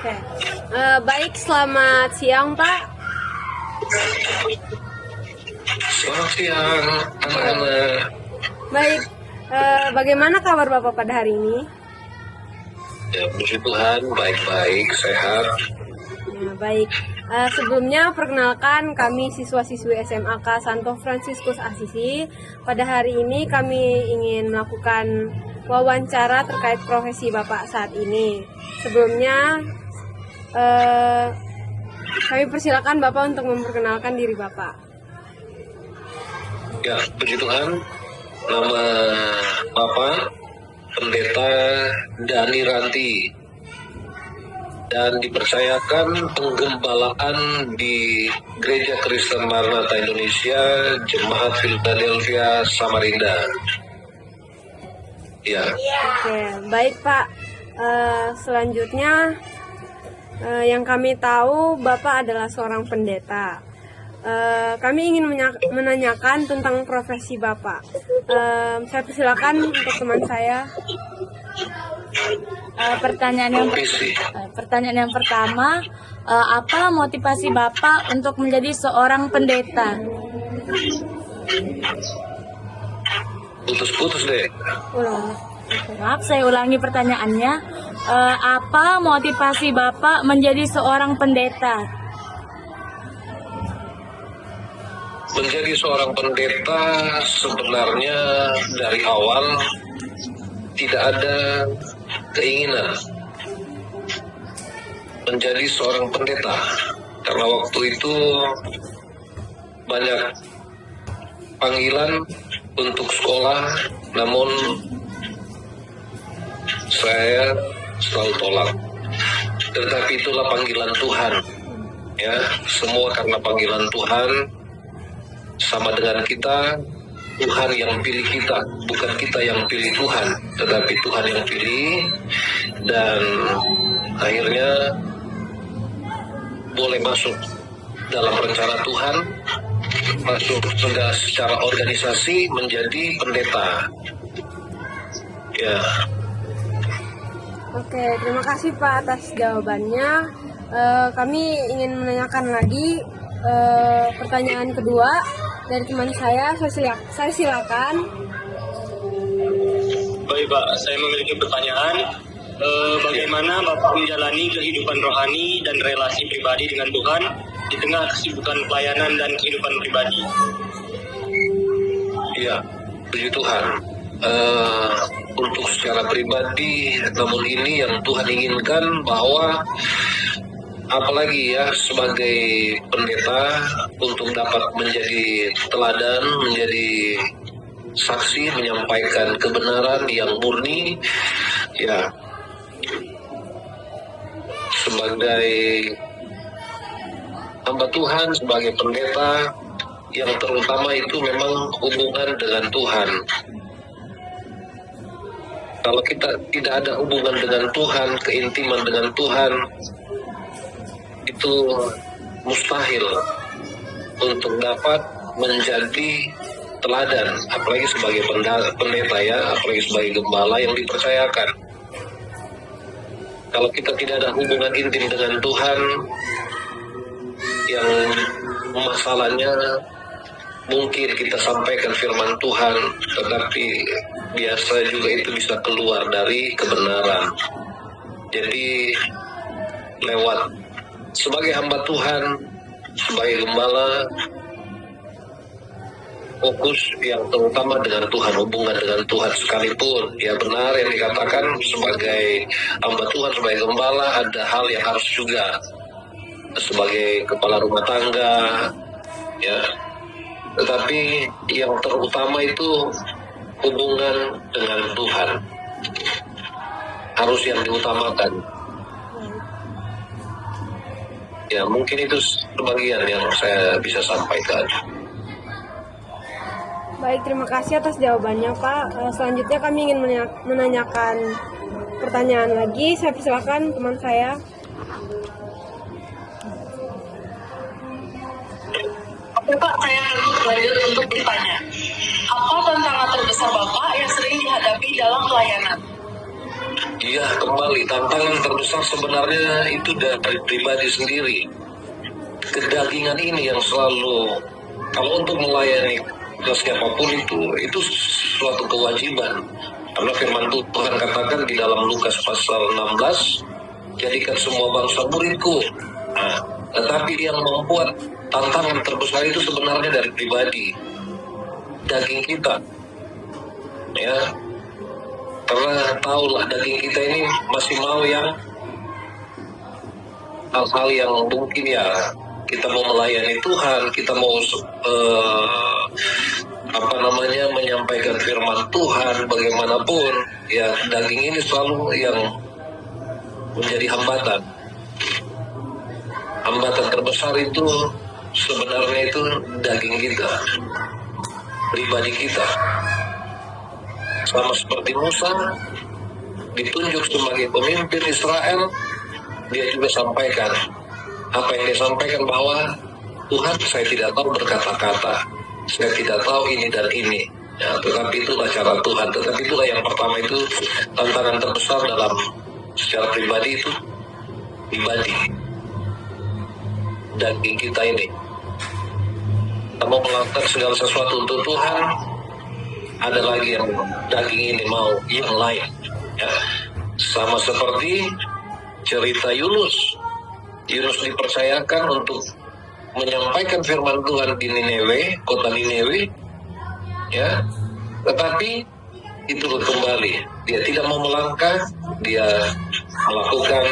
Oke. Baik, selamat siang Pak. Selamat siang, anak-anak. Baik, bagaimana kabar Bapak pada hari ini? Ya, puji Tuhan, baik-baik, sehat. Nah, baik. Sebelumnya perkenalkan kami siswa-siswi SMAK Santo Fransiskus Assisi. Pada hari ini kami ingin melakukan wawancara terkait profesi Bapak saat ini. Sebelumnya kami persilakan Bapak untuk memperkenalkan diri Bapak. Ya, puji Tuhan, nama Bapak Pendeta Dani Ranti dan dipercayakan penggembalaan di Gereja Kristen Maranatha Indonesia, Jemaat Philadelphia, Samarinda. Ya. Oke, baik Pak. Selanjutnya yang kami tahu Bapak adalah seorang pendeta. Kami ingin menanyakan tentang profesi Bapak. Saya persilakan untuk teman saya. Pertanyaan yang pertama, apa motivasi Bapak untuk menjadi seorang pendeta? Putus-putus deh. Maaf, saya ulangi pertanyaannya. Apa motivasi Bapak menjadi seorang pendeta? Menjadi seorang pendeta sebenarnya dari awal tidak ada keinginan menjadi seorang pendeta, karena waktu itu banyak panggilan untuk sekolah, namun saya selalu tolak. Tetapi itulah panggilan Tuhan, ya, semua karena panggilan Tuhan. Sama dengan kita, Tuhan yang pilih kita, bukan kita yang pilih Tuhan, tetapi Tuhan yang pilih. Dan akhirnya boleh masuk dalam rencana Tuhan, masuk secara organisasi menjadi pendeta. Ya. Oke, terima kasih Pak atas jawabannya. Kami ingin menanyakan lagi pertanyaan kedua dari teman saya. Saya silakan. Baik Pak, saya memiliki pertanyaan. Bagaimana Bapak menjalani kehidupan rohani dan relasi pribadi dengan Tuhan di tengah kesibukan pelayanan dan kehidupan pribadi? Ya, puji Tuhan. Untuk secara pribadi, namun ini yang Tuhan inginkan, bahwa apalagi ya sebagai pendeta untuk dapat menjadi teladan, menjadi saksi, menyampaikan kebenaran yang murni, ya, sebagai hamba Tuhan, sebagai pendeta, yang terutama itu memang hubungan dengan Tuhan. Kalau kita tidak ada hubungan dengan Tuhan, keintiman dengan Tuhan, itu mustahil untuk dapat menjadi teladan, apalagi sebagai pendeta ya, apalagi sebagai gembala yang dipercayakan. Kalau kita tidak ada hubungan intim dengan Tuhan, yang masalahnya mungkin kita sampaikan firman Tuhan, tetapi biasa juga itu bisa keluar dari kebenaran. Jadi lewat sebagai hamba Tuhan, sebagai gembala, fokus yang terutama dengan Tuhan, hubungan dengan Tuhan. Sekalipun ya benar yang dikatakan sebagai hamba Tuhan, sebagai gembala, ada hal yang harus juga sebagai kepala rumah tangga, ya. Tetapi yang terutama itu hubungan dengan Tuhan harus yang diutamakan. Ya, mungkin itu sebagian yang saya bisa sampaikan. Baik, terima kasih atas jawabannya Pak. Selanjutnya kami ingin menanyakan pertanyaan lagi. Saya persilakan teman saya. Bapak, saya lanjut untuk bertanya. Apa tantangan terbesar Bapak yang sering dihadapi dalam pelayanan? Iya, kembali tantangan terbesar sebenarnya itu dari pribadi sendiri. Kedagingan ini yang selalu, kalau untuk melayani ke siapapun itu suatu kewajiban. Karena firman Tuhan katakan di dalam Lukas pasal 16, jadikan semua bangsa muridku. Nah, tetapi yang membuat tantangan terbesar itu sebenarnya dari pribadi, daging kita. Ya, karena tahulah daging kita ini masih mau yang hal-hal yang mungkin ya kita mau melayani Tuhan, kita mau menyampaikan firman Tuhan bagaimanapun, ya daging ini selalu yang menjadi hambatan. Hambatan terbesar itu sebenarnya itu daging kita, pribadi kita. Sama seperti Musa ditunjuk sebagai pemimpin Israel, dia juga sampaikan apa yang dia sampaikan, bahwa Tuhan, saya tidak tahu berkata-kata, saya tidak tahu ini dan ini, ya, tetapi itulah cara Tuhan. Tetapi itulah yang pertama, itu tantangan terbesar dalam secara pribadi, itu pribadi daging kita ini. Kita mau melakukan segala sesuatu untuk Tuhan, ada lagi yang daging ini mau yang lain, ya. Sama seperti cerita Yunus dipercayakan untuk menyampaikan firman Tuhan di Nineve, kota Nineve, ya. Tetapi itu kembali, dia tidak mau melangkah, dia melakukan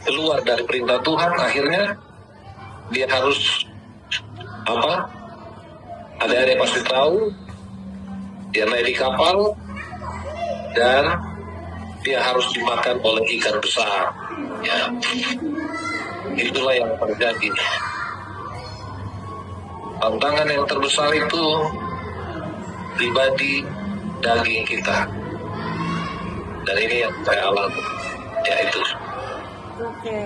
keluar dari perintah Tuhan. Akhirnya dia harus ada pasti tahu, dia naik di kapal dan dia harus dimakan oleh ikan besar, ya. Itulah yang terjadi. Tantangan yang terbesar itu pribadi daging kita, dan ini yang saya alami, ya itu. Oke.